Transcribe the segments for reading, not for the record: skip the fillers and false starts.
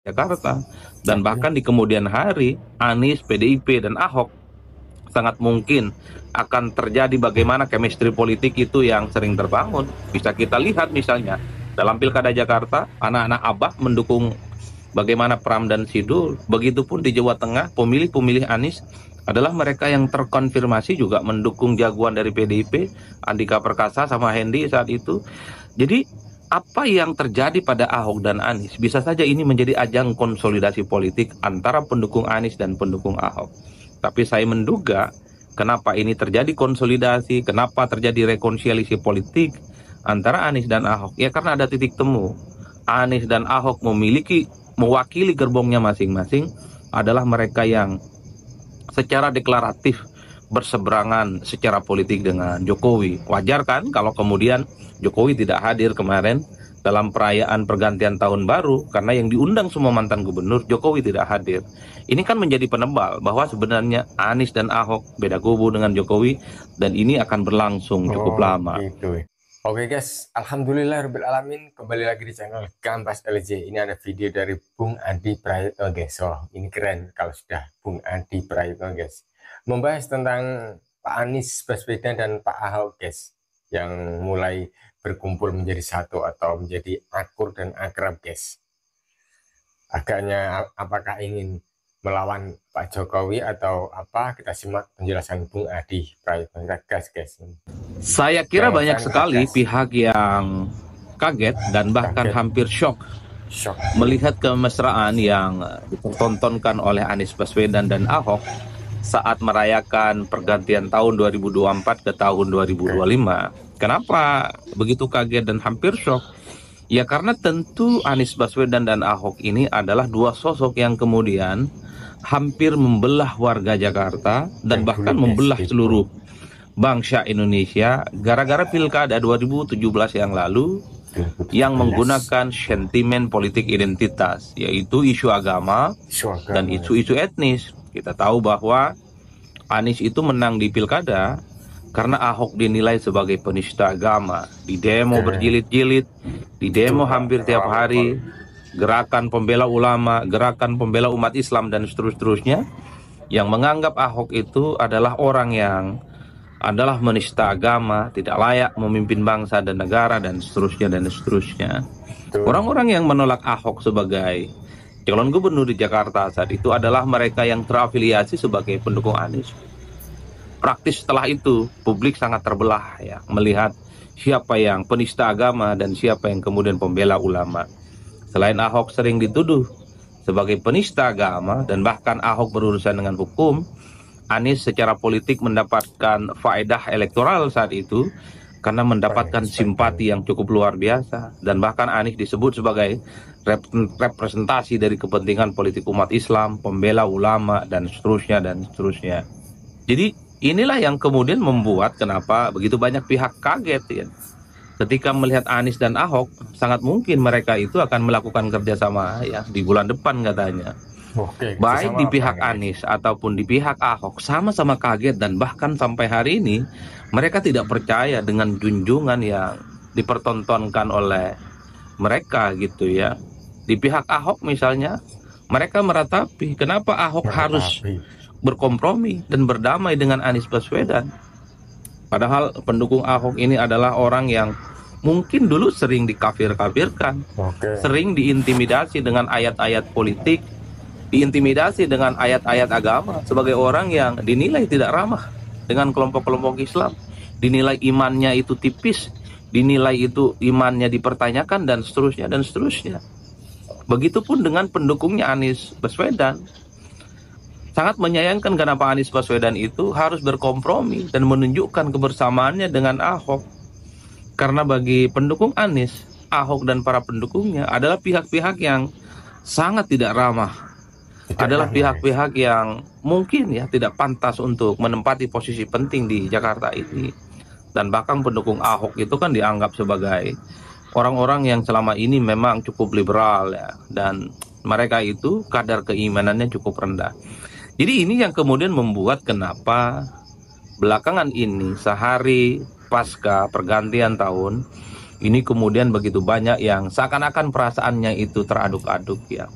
Jakarta. Dan Oke. bahkan di kemudian hari, Anies, PDIP, dan Ahok sangat mungkin akan terjadi bagaimana chemistry politik itu yang sering terbangun. Bisa kita lihat misalnya dalam Pilkada Jakarta, anak-anak Abah mendukung bagaimana Pram dan Sidul. Begitupun di Jawa Tengah, pemilih-pemilih Anies adalah mereka yang terkonfirmasi juga mendukung jagoan dari PDIP, Andika Perkasa sama Hendi saat itu. Jadi apa yang terjadi pada Ahok dan Anies bisa saja ini menjadi ajang konsolidasi politik antara pendukung Anies dan pendukung Ahok. Tapi saya menduga kenapa ini terjadi konsolidasi, kenapa terjadi rekonsiliasi politik antara Anies dan Ahok. Ya karena ada titik temu. Anies dan Ahok mewakili gerbongnya masing-masing adalah mereka yang secara deklaratif berseberangan secara politik dengan Jokowi. Wajar kan kalau kemudian Jokowi tidak hadir kemarin dalam perayaan pergantian tahun baru karena yang diundang semua mantan gubernur, Jokowi tidak hadir. Ini kan menjadi penebal bahwa sebenarnya Anies dan Ahok beda kubu dengan Jokowi dan ini akan berlangsung cukup Oh, lama. gitu. Oke guys, Alhamdulillah Rabbil Alamin, kembali lagi di channel Kampas LJ. Ini ada video dari Bung Adi Prayitno guys. Oh, ini keren kalau sudah Bung Adi Prayitno guys. Membahas tentang Pak Anies Baswedan dan Pak Ahok guys. Yang mulai berkumpul menjadi satu atau menjadi akur dan akrab guys. Agaknya apakah ingin melawan Pak Jokowi atau apa? Kita simak penjelasan Bung Adi Prayitno. Kita gas guys. Saya kira banyak Jawaban kita sekali gas. pihak yang kaget dan bahkan Kaget. hampir shock Shock. melihat kemesraan yang dipertontonkan oleh Anies Baswedan dan Ahok saat merayakan pergantian tahun 2024 ke tahun 2025. Kenapa begitu kaget dan hampir shock? Ya karena tentu Anies Baswedan dan Ahok ini adalah dua sosok yang kemudian hampir membelah warga Jakarta dan bahkan membelah seluruh bangsa Indonesia gara-gara pilkada 2017 yang lalu yang menggunakan sentimen politik identitas, yaitu isu agama dan isu-isu etnis. Kita tahu bahwa Anies itu menang di pilkada karena Ahok dinilai sebagai penista agama. Di demo berjilid-jilid, di demo hampir tiap hari, gerakan pembela ulama, gerakan pembela umat Islam, dan seterusnya, yang menganggap Ahok itu adalah orang yang adalah menista agama, tidak layak memimpin bangsa dan negara, dan seterusnya dan seterusnya. Orang-orang yang menolak Ahok sebagai calon gubernur di Jakarta saat itu adalah mereka yang terafiliasi sebagai pendukung Anies. Praktis setelah itu, publik sangat terbelah ya, melihat siapa yang penista agama dan siapa yang kemudian pembela ulama. Selain Ahok sering dituduh sebagai penista agama dan bahkan Ahok berurusan dengan hukum, Anies secara politik mendapatkan faedah elektoral saat itu karena mendapatkan simpati yang cukup luar biasa, dan bahkan Anies disebut sebagai representasi dari kepentingan politik umat Islam, pembela ulama, dan seterusnya dan seterusnya. Jadi inilah yang kemudian membuat kenapa begitu banyak pihak kaget ya. Ketika melihat Anies dan Ahok, sangat mungkin mereka itu akan melakukan kerjasama ya di bulan depan katanya. Baik di pihak Anies ataupun di pihak Ahok sama-sama kaget dan bahkan sampai hari ini mereka tidak percaya dengan junjungan yang dipertontonkan oleh mereka gitu ya. Di pihak Ahok misalnya mereka meratapi kenapa Ahok harus berkompromi dan berdamai dengan Anies Baswedan. Padahal pendukung Ahok ini adalah orang yang mungkin dulu sering dikafir-kafirkan, sering diintimidasi dengan ayat-ayat politik, diintimidasi dengan ayat-ayat agama sebagai orang yang dinilai tidak ramah dengan kelompok-kelompok Islam, dinilai imannya itu tipis, dinilai itu imannya dipertanyakan, dan seterusnya dan seterusnya. Begitupun dengan pendukungnya Anies Baswedan. Sangat menyayangkan kenapa Anies Baswedan itu harus berkompromi dan menunjukkan kebersamaannya dengan Ahok. Karena bagi pendukung Anies, Ahok dan para pendukungnya adalah pihak-pihak yang sangat tidak ramah, adalah pihak-pihak yang mungkin ya tidak pantas untuk menempati posisi penting di Jakarta ini. Dan bahkan pendukung Ahok itu kan dianggap sebagai orang-orang yang selama ini memang cukup liberal ya, dan mereka itu kadar keimanannya cukup rendah. Jadi ini yang kemudian membuat kenapa belakangan ini sehari pasca pergantian tahun ini kemudian begitu banyak yang seakan-akan perasaannya itu teraduk-aduk ya.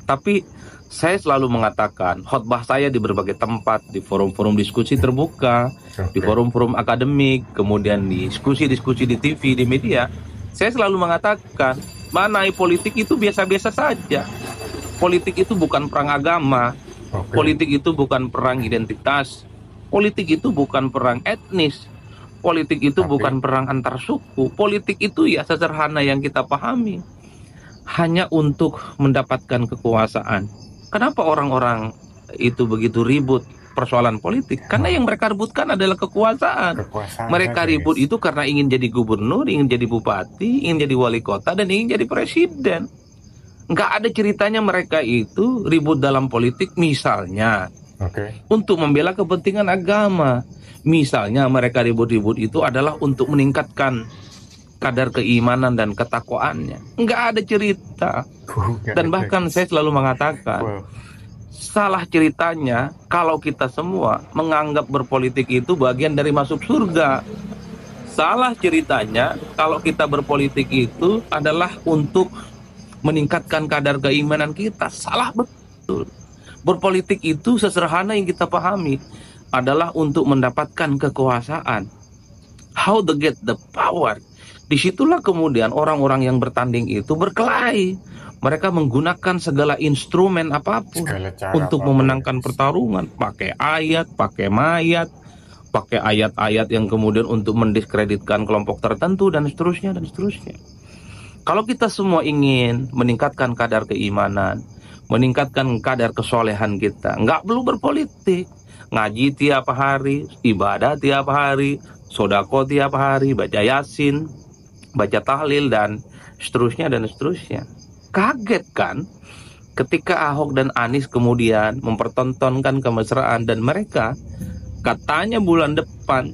Tapi saya selalu mengatakan, khotbah saya di berbagai tempat, di forum-forum diskusi terbuka, di forum-forum akademik, kemudian di diskusi-diskusi di TV, di media, saya selalu mengatakan, mengenai politik itu biasa-biasa saja. Politik itu bukan perang agama, politik itu bukan perang identitas, politik itu bukan perang etnis, politik itu bukan perang antar suku, politik itu ya sederhana yang kita pahami, hanya untuk mendapatkan kekuasaan. Kenapa orang-orang itu begitu ribut persoalan politik? Karena yang mereka rebutkan adalah kekuasaan. Mereka ribut itu karena ingin jadi gubernur, ingin jadi bupati, ingin jadi wali kota, dan ingin jadi presiden. Nggak ada ceritanya mereka itu ribut dalam politik misalnya untuk membela kepentingan agama. Misalnya mereka ribut-ribut itu adalah untuk meningkatkan kadar keimanan dan ketakwaannya. Nggak ada cerita. Dan bahkan saya selalu mengatakan, salah ceritanya kalau kita semua menganggap berpolitik itu bagian dari masuk surga. Salah ceritanya kalau kita berpolitik itu adalah untuk meningkatkan kadar keimanan kita. Salah betul. Berpolitik itu sesederhana yang kita pahami adalah untuk mendapatkan kekuasaan. How to get the power. Disitulah kemudian orang-orang yang bertanding itu berkelahi. Mereka menggunakan segala instrumen apapun untuk memenangkan pertarungan. Pakai ayat, pakai mayat, pakai ayat-ayat yang kemudian untuk mendiskreditkan kelompok tertentu, dan seterusnya, dan seterusnya. Kalau kita semua ingin meningkatkan kadar keimanan, meningkatkan kadar kesolehan kita, nggak perlu berpolitik. Ngaji tiap hari, ibadah tiap hari, sodako tiap hari, baca yasin, baca tahlil, dan seterusnya, dan seterusnya. Kaget kan ketika Ahok dan Anies kemudian mempertontonkan kemesraan, dan mereka katanya bulan depan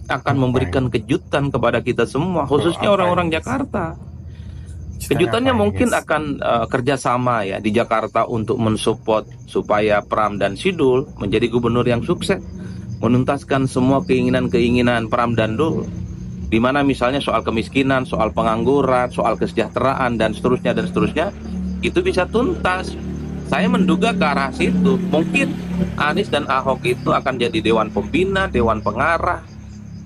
akan memberikan kejutan kepada kita semua, khususnya orang-orang Jakarta. Kejutannya mungkin akan kerjasama ya di Jakarta untuk mensupport supaya Pram dan Sidul menjadi gubernur yang sukses, menuntaskan semua keinginan-keinginan Pram dan Dul, di mana misalnya soal kemiskinan, soal pengangguran, soal kesejahteraan, dan seterusnya, itu bisa tuntas. Saya menduga ke arah situ. Mungkin Anies dan Ahok itu akan jadi dewan pembina, dewan pengarah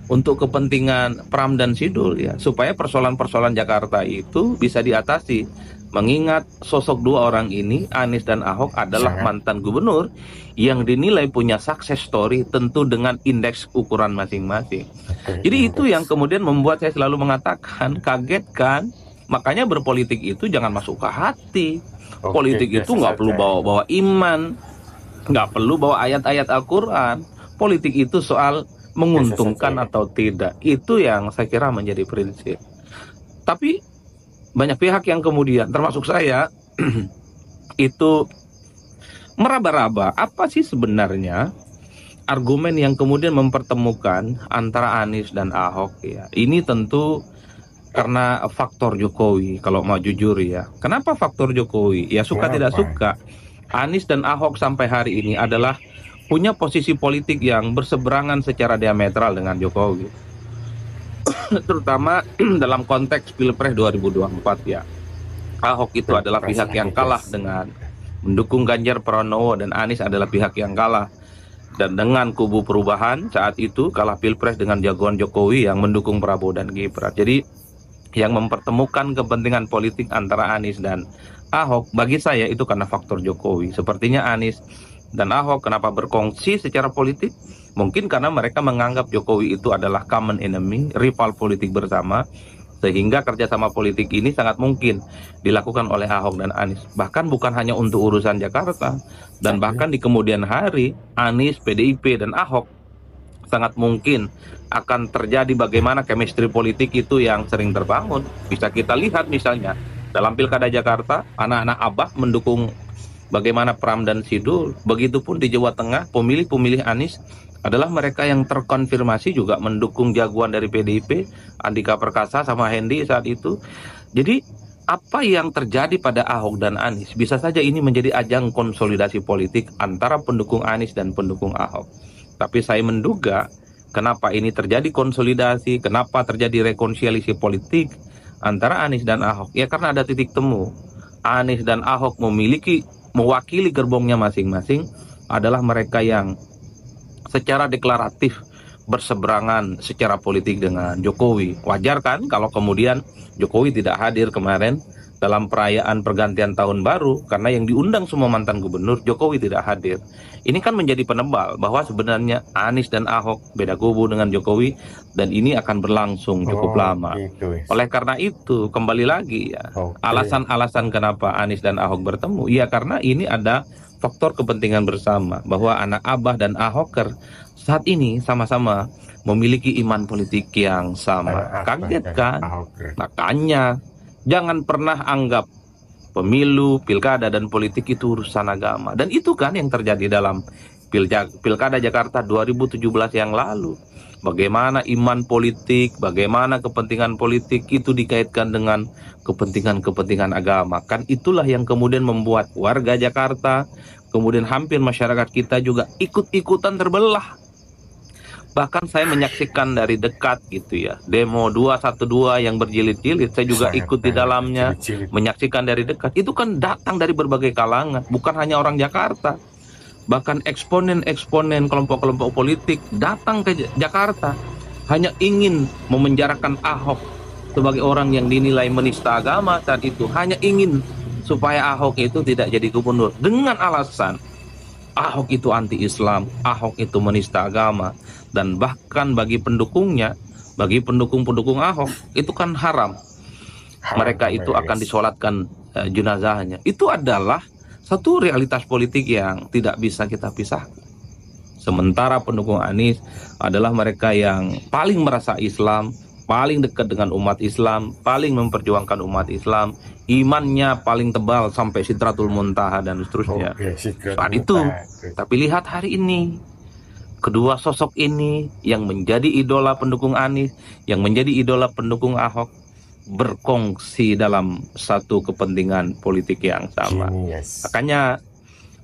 untuk kepentingan Pram dan Sidul ya, supaya persoalan-persoalan Jakarta itu bisa diatasi. Mengingat sosok dua orang ini, Anies dan Ahok, adalah mantan gubernur yang dinilai punya success story, tentu dengan indeks ukuran masing-masing. Jadi itu yang kemudian membuat saya selalu mengatakan, kaget kan? Makanya berpolitik itu jangan masuk ke hati. Politik itu nggak perlu bawa-bawa iman, nggak perlu bawa ayat-ayat Al-Quran. Politik itu soal menguntungkan atau tidak. Itu yang saya kira menjadi prinsip. Tapi banyak pihak yang kemudian, termasuk saya, itu meraba-raba apa sih sebenarnya argumen yang kemudian mempertemukan antara Anies dan Ahok ya. Ini tentu karena faktor Jokowi, kalau mau jujur ya. Kenapa faktor Jokowi? Ya suka tidak suka, Anies dan Ahok sampai hari ini adalah punya posisi politik yang berseberangan secara diametral dengan Jokowi. Terutama dalam konteks Pilpres 2024 ya. Ahok itu adalah pihak yang kalah dengan mendukung Ganjar Pranowo, dan Anies adalah pihak yang kalah dan dengan kubu perubahan saat itu kalah Pilpres dengan jagoan Jokowi yang mendukung Prabowo dan Gibran. Jadi yang mempertemukan kepentingan politik antara Anies dan Ahok bagi saya itu karena faktor Jokowi. Sepertinya Anies dan Ahok kenapa berkongsi secara politik? Mungkin karena mereka menganggap Jokowi itu adalah common enemy, rival politik bersama, sehingga kerjasama politik ini sangat mungkin dilakukan oleh Ahok dan Anies. Bahkan bukan hanya untuk urusan Jakarta, dan bahkan di kemudian hari Anies, PDIP, dan Ahok sangat mungkin akan terjadi bagaimana chemistry politik itu yang sering terbangun. Bisa kita lihat misalnya dalam Pilkada Jakarta, anak-anak Abah mendukung bagaimana Pram dan Sidul. Begitupun di Jawa Tengah, pemilih-pemilih Anies adalah mereka yang terkonfirmasi juga mendukung jagoan dari PDIP, Andika Perkasa sama Hendi saat itu. Jadi apa yang terjadi pada Ahok dan Anies bisa saja ini menjadi ajang konsolidasi politik antara pendukung Anies dan pendukung Ahok. Tapi saya menduga kenapa ini terjadi konsolidasi, kenapa terjadi rekonsiliasi politik antara Anies dan Ahok, ya karena ada titik temu Anies dan Ahok mewakili gerbongnya masing-masing adalah mereka yang secara deklaratif berseberangan secara politik dengan Jokowi. Wajar kan kalau kemudian Jokowi tidak hadir kemarin dalam perayaan pergantian tahun baru karena yang diundang semua mantan gubernur, Jokowi tidak hadir. Ini kan menjadi penebal bahwa sebenarnya Anies dan Ahok beda kubu dengan Jokowi dan ini akan berlangsung cukup Oh, lama. gitu ya. Oleh karena itu, kembali lagi ya, Oke. alasan-alasan kenapa Anies dan Ahok bertemu, ya karena ini ada faktor kepentingan bersama bahwa anak Abah dan Ahoker saat ini sama-sama memiliki iman politik yang Anak sama. Abah Kaget dan kan? Ahoker. Makanya jangan pernah anggap pemilu, pilkada, dan politik itu urusan agama. Dan itu kan yang terjadi dalam pilkada Jakarta 2017 yang lalu. Bagaimana iman politik, bagaimana kepentingan politik itu dikaitkan dengan kepentingan-kepentingan agama. Kan itulah yang kemudian membuat warga Jakarta, kemudian hampir masyarakat kita juga ikut-ikutan terbelah. Bahkan saya menyaksikan dari dekat gitu ya, demo 212 yang berjilid-jilid, saya juga Sangat ikut di banyak dalamnya, berjilid-jilid. menyaksikan dari dekat. Itu kan datang dari berbagai kalangan, bukan hanya orang Jakarta. Bahkan eksponen-eksponen kelompok-kelompok politik datang ke Jakarta hanya ingin memenjarakan Ahok sebagai orang yang dinilai menista agama saat itu, hanya ingin supaya Ahok itu tidak jadi gubernur dengan alasan Ahok itu anti-Islam, Ahok itu menista agama, dan bahkan bagi pendukungnya, bagi pendukung-pendukung Ahok, itu kan haram. Haram Mereka hukumnya itu ya akan guys. disolatkan jenazahnya. Itu adalah satu realitas politik yang tidak bisa kita pisahkan. Sementara pendukung Anies adalah mereka yang paling merasa Islam, paling dekat dengan umat Islam, paling memperjuangkan umat Islam, imannya paling tebal sampai Sidratul Muntaha dan seterusnya. Oke, Sigrat Saat itu, Muta. tapi lihat hari ini, kedua sosok ini yang menjadi idola pendukung Anies, yang menjadi idola pendukung Ahok, berkongsi dalam satu kepentingan politik yang sama. Gini guys. Makanya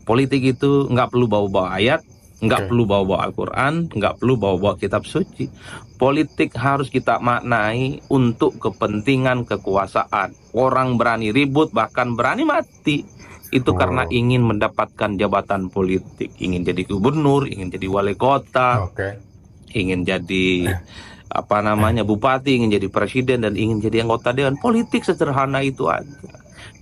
politik itu nggak perlu bawa-bawa ayat, nggak Oke. perlu bawa-bawa Al-Quran, nggak perlu bawa-bawa kitab suci. Politik harus kita maknai untuk kepentingan kekuasaan. Orang berani ribut, bahkan berani mati. Itu karena Oh, ingin mendapatkan jabatan politik. Ingin jadi gubernur, ingin jadi wali kota, oke. ingin jadi bupati, ingin jadi presiden, dan ingin jadi anggota dewan. Politik sederhana itu aja.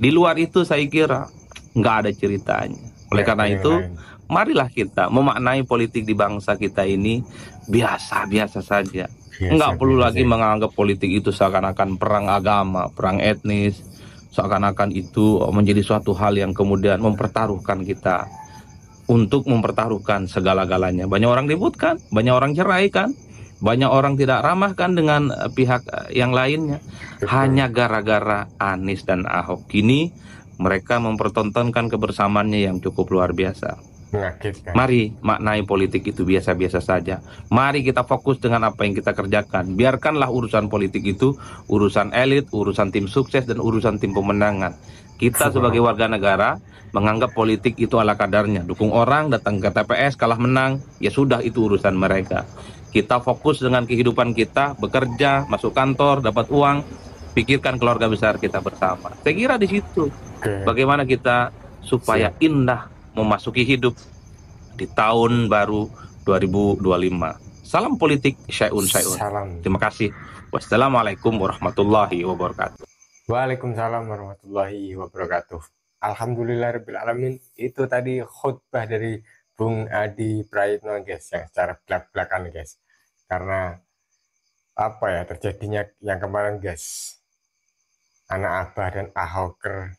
Di luar itu saya kira nggak ada ceritanya. Oleh Nggak ada karena yang itu, lain. marilah kita memaknai politik di bangsa kita ini biasa-biasa saja. Nggak perlu Biasa-biasa lagi saja. menganggap politik itu seakan-akan perang agama, perang etnis, seakan-akan itu menjadi suatu hal yang kemudian mempertaruhkan kita untuk mempertaruhkan segala-galanya. Banyak orang ribut kan, banyak orang cerai kan, banyak orang tidak ramah kan dengan pihak yang lainnya. Betul. Hanya gara-gara Anies dan Ahok. Kini mereka mempertontonkan kebersamaannya yang cukup luar biasa. Mengagetkan. Mari maknai politik itu biasa-biasa saja. Mari kita fokus dengan apa yang kita kerjakan. Biarkanlah urusan politik itu urusan elit, urusan tim sukses, dan urusan tim pemenangan. Kita sebagai warga negara menganggap politik itu ala kadarnya. Dukung orang, datang ke TPS, kalah menang, ya sudah itu urusan mereka. Kita fokus dengan kehidupan kita, bekerja, masuk kantor, dapat uang, pikirkan keluarga besar kita bersama. Saya kira di situ Oke. bagaimana kita supaya indah memasuki hidup di tahun baru 2025. Salam politik, syai'un syai'un. Salam. Terima kasih. Wassalamualaikum warahmatullahi wabarakatuh. Waalaikumsalam warahmatullahi wabarakatuh. Alhamdulillahirrahmanirrahim. Itu tadi khutbah dari Bung Adi Praitno guys, yang secara belak-belakan guys. Karena apa ya terjadinya yang kemarin guys, anak Abah dan Ahoker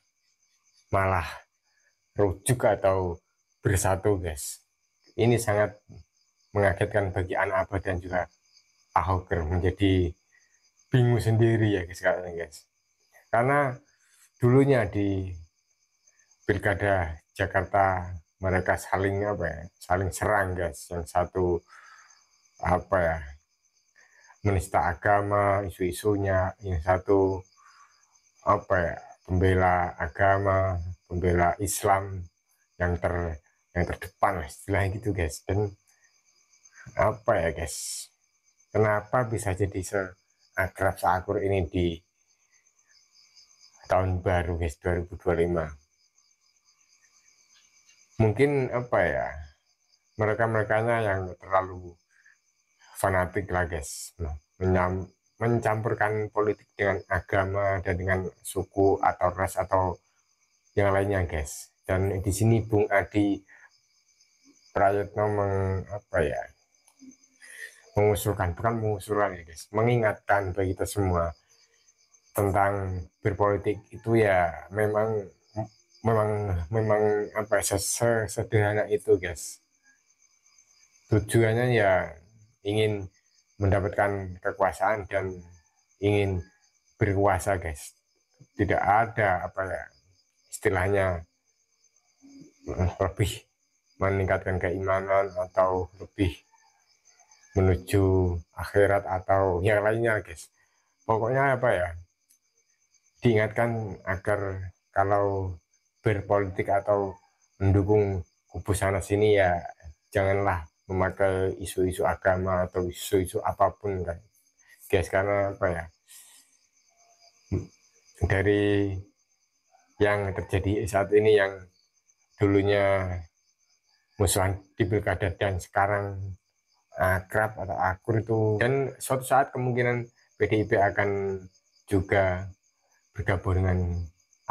malah rujuk atau bersatu guys. Ini sangat mengagetkan bagi anak Abah dan juga Ahoker, menjadi bingung sendiri ya guys. Karena dulunya di pilkada Jakarta mereka saling saling serang guys. Yang satu menista agama, isu-isunya, yang satu pembela agama, pembela Islam yang terdepan istilahnya gitu guys. Dan guys, kenapa bisa jadi seakrab seakur ini di tahun baru guys 2025. Mungkin apa ya, mereka-merekanya yang terlalu fanatik lah guys, mencampurkan politik dengan agama dan dengan suku atau ras atau yang lainnya guys. Dan di sini Bung Adi Prayitno mengusulkan, bukan mengusulkan ya guys, mengingatkan bagi kita semua tentang berpolitik itu ya memang memang memang sesederhana itu guys. Tujuannya ya ingin mendapatkan kekuasaan dan ingin berkuasa guys. Tidak ada istilahnya lebih meningkatkan keimanan atau lebih menuju akhirat atau yang lainnya guys. Pokoknya diingatkan agar kalau berpolitik atau mendukung kubu sana sini ya janganlah memakai isu-isu agama atau isu-isu apapun kan guys, karena dari yang terjadi saat ini, yang dulunya musuhan di pilkada dan sekarang akrab atau akur itu, dan suatu saat kemungkinan PDIP akan juga bergabung dengan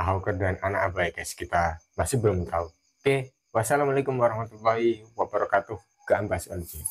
Ahok dan anak abai guys, kita masih belum tahu. Oke, wassalamualaikum warahmatullahi wabarakatuh. Gambas LJ.